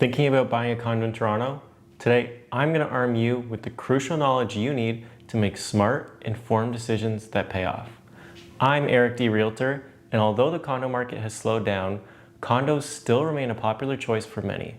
Thinking about buying a condo in Toronto? Today, I'm going to arm you with the crucial knowledge you need to make smart, informed decisions that pay off. I'm Eric D. Realtor, and although the condo market has slowed down, condos still remain a popular choice for many.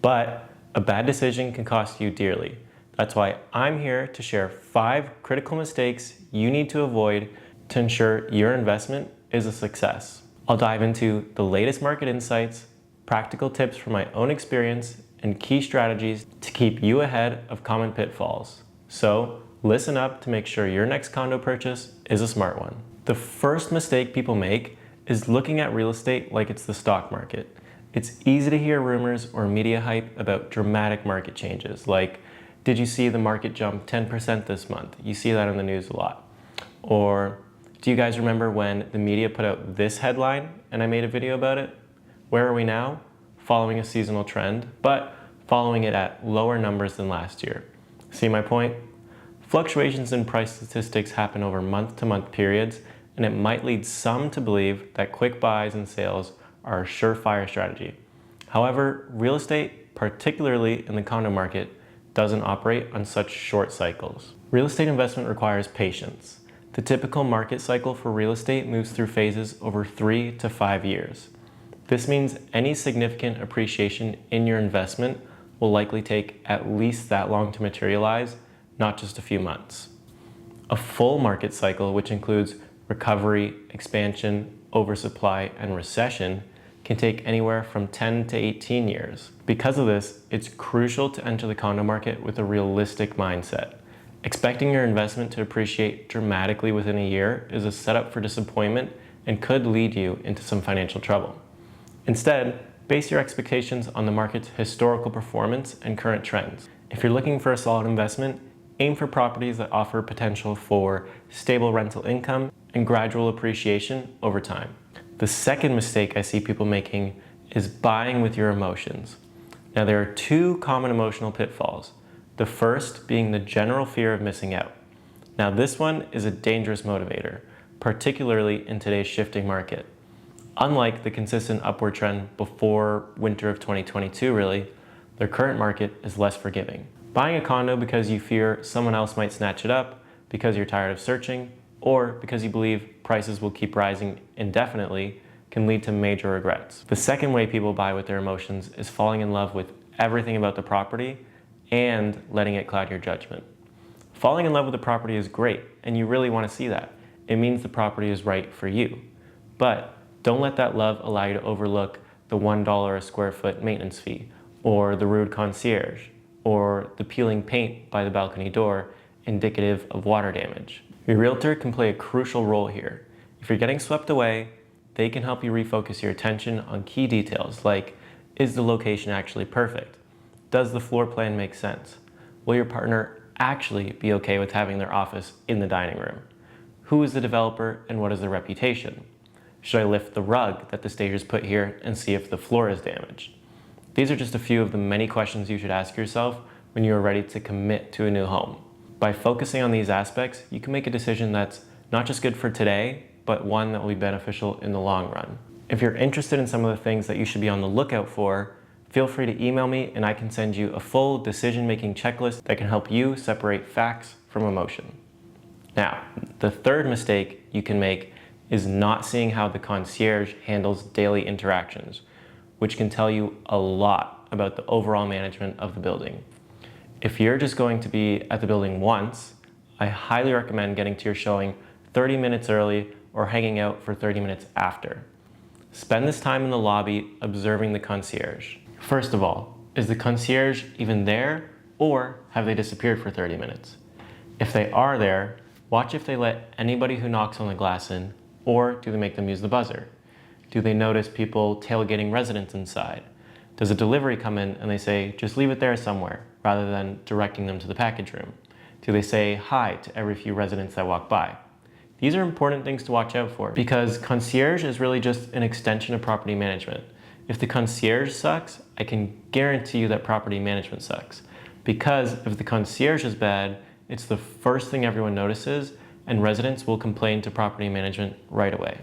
But a bad decision can cost you dearly. That's why I'm here to share 5 critical mistakes you need to avoid to ensure your investment is a success. I'll dive into the latest market insights, practical tips from my own experience, and key strategies to keep you ahead of common pitfalls. So listen up to make sure your next condo purchase is a smart one. The first mistake people make is looking at real estate like it's the stock market. It's easy to hear rumors or media hype about dramatic market changes, like, did you see the market jump 10% this month? You see that in the news a lot. Or, do you guys remember when the media put out this headline and I made a video about it? Where are we now? Following a seasonal trend, but following it at lower numbers than last year. See my point? Fluctuations in price statistics happen over month-to-month periods, and it might lead some to believe that quick buys and sales are a surefire strategy. However, real estate, particularly in the condo market, doesn't operate on such short cycles. Real estate investment requires patience. The typical market cycle for real estate moves through phases over 3 to 5 years. This means any significant appreciation in your investment will likely take at least that long to materialize, not just a few months. A full market cycle, which includes recovery, expansion, oversupply, and recession, can take anywhere from 10 to 18 years. Because of this, it's crucial to enter the condo market with a realistic mindset. Expecting your investment to appreciate dramatically within a year is a setup for disappointment and could lead you into some financial trouble. Instead, base your expectations on the market's historical performance and current trends. If you're looking for a solid investment, aim for properties that offer potential for stable rental income and gradual appreciation over time. The second mistake I see people making is buying with your emotions. Now, there are 2 common emotional pitfalls. The first being the general fear of missing out. Now, this one is a dangerous motivator, particularly in today's shifting market. Unlike the consistent upward trend before winter of 2022 really, their current market is less forgiving. Buying a condo because you fear someone else might snatch it up, because you're tired of searching, or because you believe prices will keep rising indefinitely can lead to major regrets. The second way people buy with their emotions is falling in love with everything about the property and letting it cloud your judgment. Falling in love with the property is great, and you really want to see that. It means the property is right for you. But don't let that love allow you to overlook the $1 a square foot maintenance fee, or the rude concierge, or the peeling paint by the balcony door indicative of water damage. Your realtor can play a crucial role here. If you're getting swept away, they can help you refocus your attention on key details like, is the location actually perfect? Does the floor plan make sense? Will your partner actually be okay with having their office in the dining room? Who is the developer and what is their reputation? Should I lift the rug that the stagers put here and see if the floor is damaged? These are just a few of the many questions you should ask yourself when you are ready to commit to a new home. By focusing on these aspects, you can make a decision that's not just good for today, but one that will be beneficial in the long run. If you're interested in some of the things that you should be on the lookout for, feel free to email me and I can send you a full decision-making checklist that can help you separate facts from emotion. Now, the third mistake you can make is not seeing how the concierge handles daily interactions, which can tell you a lot about the overall management of the building. If you're just going to be at the building once, I highly recommend getting to your showing 30 minutes early or hanging out for 30 minutes after. Spend this time in the lobby observing the concierge. First of all, is the concierge even there, or have they disappeared for 30 minutes? If they are there, watch if they let anybody who knocks on the glass in, or do they make them use the buzzer? Do they notice people tailgating residents inside? Does a delivery come in and they say, just leave it there somewhere, rather than directing them to the package room? Do they say hi to every few residents that walk by? These are important things to watch out for, because concierge is really just an extension of property management. If the concierge sucks, I can guarantee you that property management sucks. Because if the concierge is bad, it's the first thing everyone notices, and residents will complain to property management right away.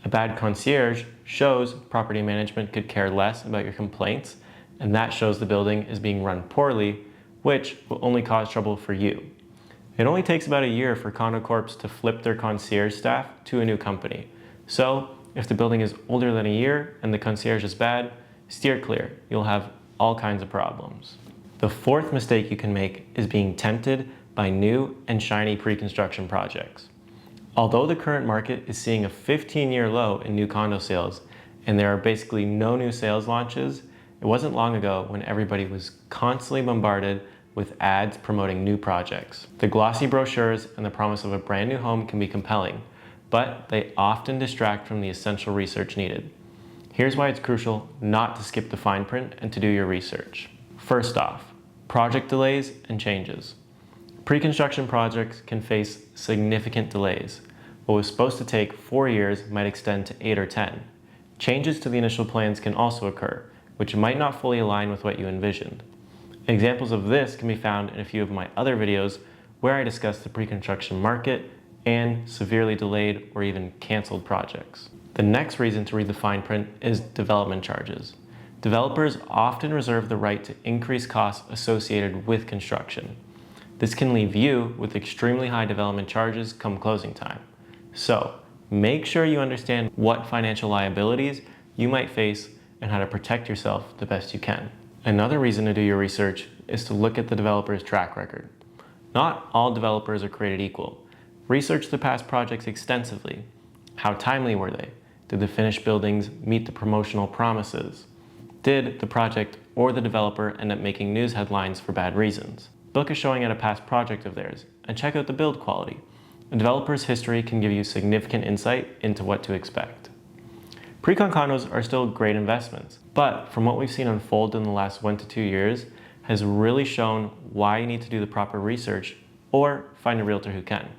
A bad concierge shows property management could care less about your complaints and that shows the building is being run poorly, which will only cause trouble for you. It only takes about a year for Condo Corps to flip their concierge staff to a new company. So if the building is older than a year and the concierge is bad, steer clear. You'll have all kinds of problems. The fourth mistake you can make is being tempted by new and shiny pre-construction projects. Although the current market is seeing a 15-year low in new condo sales and there are basically no new sales launches, it wasn't long ago when everybody was constantly bombarded with ads promoting new projects. The glossy brochures and the promise of a brand new home can be compelling, but they often distract from the essential research needed. Here's why it's crucial not to skip the fine print and to do your research. First off, project delays and changes. Pre-construction projects can face significant delays. What was supposed to take 4 years might extend to 8 or 10. Changes to the initial plans can also occur, which might not fully align with what you envisioned. Examples of this can be found in a few of my other videos where I discuss the pre-construction market and severely delayed or even canceled projects. The next reason to read the fine print is development charges. Developers often reserve the right to increase costs associated with construction. This can leave you with extremely high development charges come closing time. So make sure you understand what financial liabilities you might face and how to protect yourself the best you can. Another reason to do your research is to look at the developer's track record. Not all developers are created equal. Research the past projects extensively. How timely were they? Did the finished buildings meet the promotional promises? Did the project or the developer end up making news headlines for bad reasons? Book a showing at a past project of theirs and check out the build quality. A developer's history can give you significant insight into what to expect. Pre-con condos are still great investments, but from what we've seen unfold in the last 1 to 2 years has really shown why you need to do the proper research or find a realtor who can.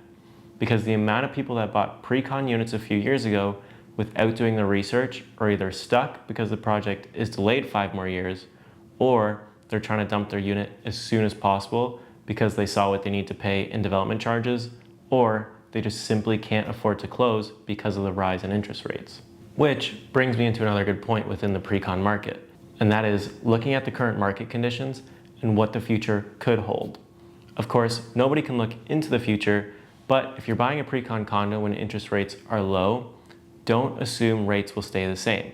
Because the amount of people that bought pre-con units a few years ago without doing the research are either stuck because the project is delayed 5 more years, or they're trying to dump their unit as soon as possible because they saw what they need to pay in development charges, or they just simply can't afford to close because of the rise in interest rates. Which brings me into another good point within the pre-con market, and that is looking at the current market conditions and what the future could hold. Of course, nobody can look into the future, but if you're buying a pre-con condo when interest rates are low, don't assume rates will stay the same.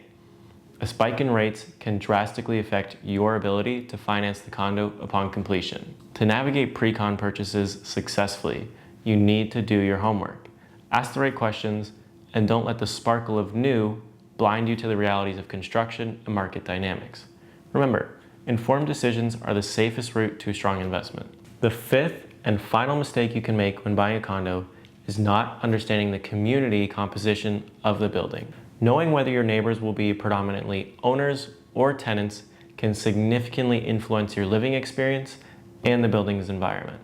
A spike in rates can drastically affect your ability to finance the condo upon completion. To navigate pre-con purchases successfully, you need to do your homework. Ask the right questions and don't let the sparkle of new blind you to the realities of construction and market dynamics. Remember, informed decisions are the safest route to a strong investment. The fifth and final mistake you can make when buying a condo is not understanding the community composition of the building. Knowing whether your neighbors will be predominantly owners or tenants can significantly influence your living experience and the building's environment.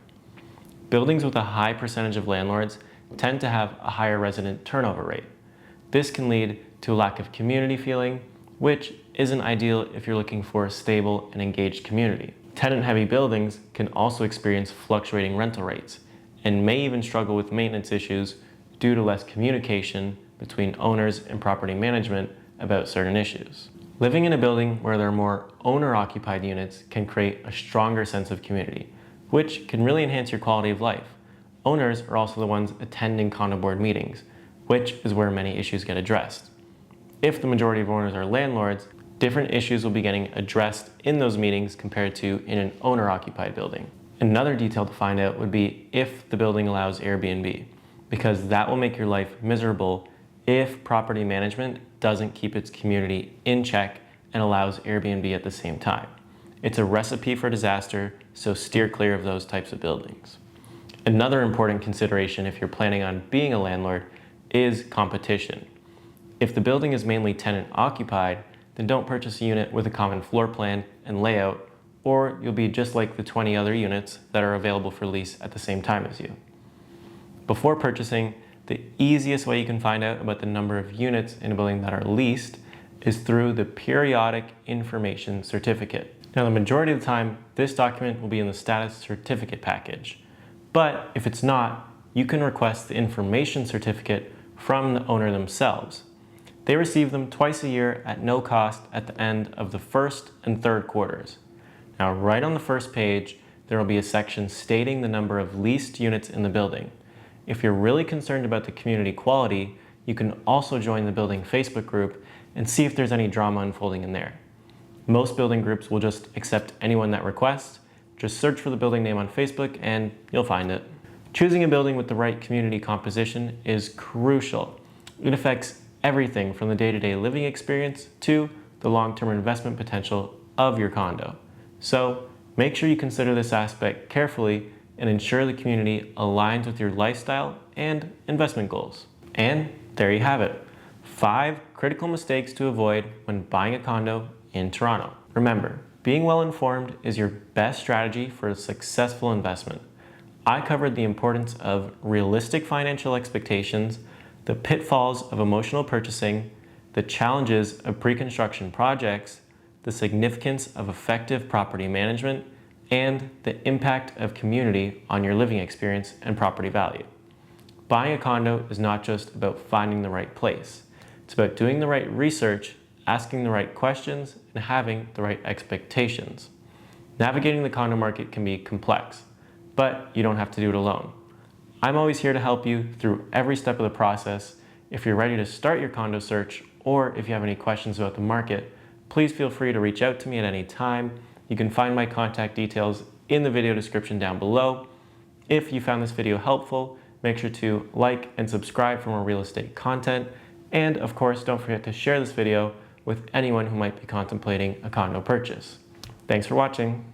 Buildings with a high percentage of landlords tend to have a higher resident turnover rate. This can lead to a lack of community feeling, which isn't ideal if you're looking for a stable and engaged community. Tenant-heavy buildings can also experience fluctuating rental rates and may even struggle with maintenance issues due to less communication between owners and property management about certain issues. Living in a building where there are more owner-occupied units can create a stronger sense of community, which can really enhance your quality of life. Owners are also the ones attending condo board meetings, which is where many issues get addressed. If the majority of owners are landlords, different issues will be getting addressed in those meetings compared to in an owner-occupied building. Another detail to find out would be if the building allows Airbnb, because that will make your life miserable if property management doesn't keep its community in check and allows Airbnb at the same time. It's a recipe for disaster, so steer clear of those types of buildings. Another important consideration if you're planning on being a landlord is competition. If the building is mainly tenant occupied, then don't purchase a unit with a common floor plan and layout, or you'll be just like the 20 other units that are available for lease at the same time as you. Before purchasing, the easiest way you can find out about the number of units in a building that are leased is through the Periodic Information Certificate. Now, the majority of the time, this document will be in the status certificate package. But if it's not, you can request the information certificate from the owner themselves. They receive them twice a year at no cost at the end of the first and third quarters. Now, right on the first page, there will be a section stating the number of leased units in the building. If you're really concerned about the community quality, you can also join the building Facebook group and see if there's any drama unfolding in there. Most building groups will just accept anyone that requests. Just search for the building name on Facebook and you'll find it. Choosing a building with the right community composition is crucial. It affects everything from the day-to-day living experience to the long-term investment potential of your condo. So make sure you consider this aspect carefully and ensure the community aligns with your lifestyle and investment goals. And there you have it. 5 critical mistakes to avoid when buying a condo in Toronto. Remember, being well informed is your best strategy for a successful investment. I covered the importance of realistic financial expectations, the pitfalls of emotional purchasing, the challenges of pre-construction projects, the significance of effective property management, and the impact of community on your living experience and property value. Buying a condo is not just about finding the right place. It's about doing the right research, asking the right questions, and having the right expectations. Navigating the condo market can be complex, but you don't have to do it alone. I'm always here to help you through every step of the process. If you're ready to start your condo search, or if you have any questions about the market, please feel free to reach out to me at any time. You can find my contact details in the video description down below. If you found this video helpful, make sure to like and subscribe for more real estate content. And of course, don't forget to share this video with anyone who might be contemplating a condo purchase. Thanks for watching.